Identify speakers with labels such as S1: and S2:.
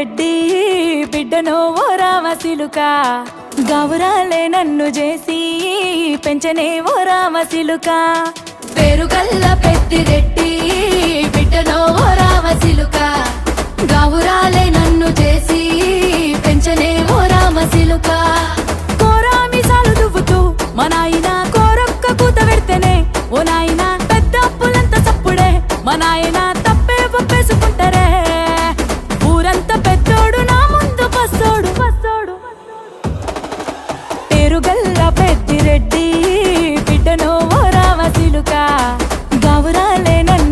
S1: రెడ్డి బిడ్డనో ఓ రామసిలుక గౌరాలే నన్ను చేసి పెంచనే ఓ రామసిలుక పేరుగల్ల రెడ్డి బిడ్డనో ఓ రామసిలుక గౌరాలే నన్ను చేసి పెంచనే ఓ రామసిలుక కోరామిసాలు దువ్వుతూ మా నాయన కోరొక్క కూత పెడితేనే ఓ నాయన పెద్ద అప్పులంత చప్పుడే మా నాయన తప్పే ఒప్పేసుకుంటారే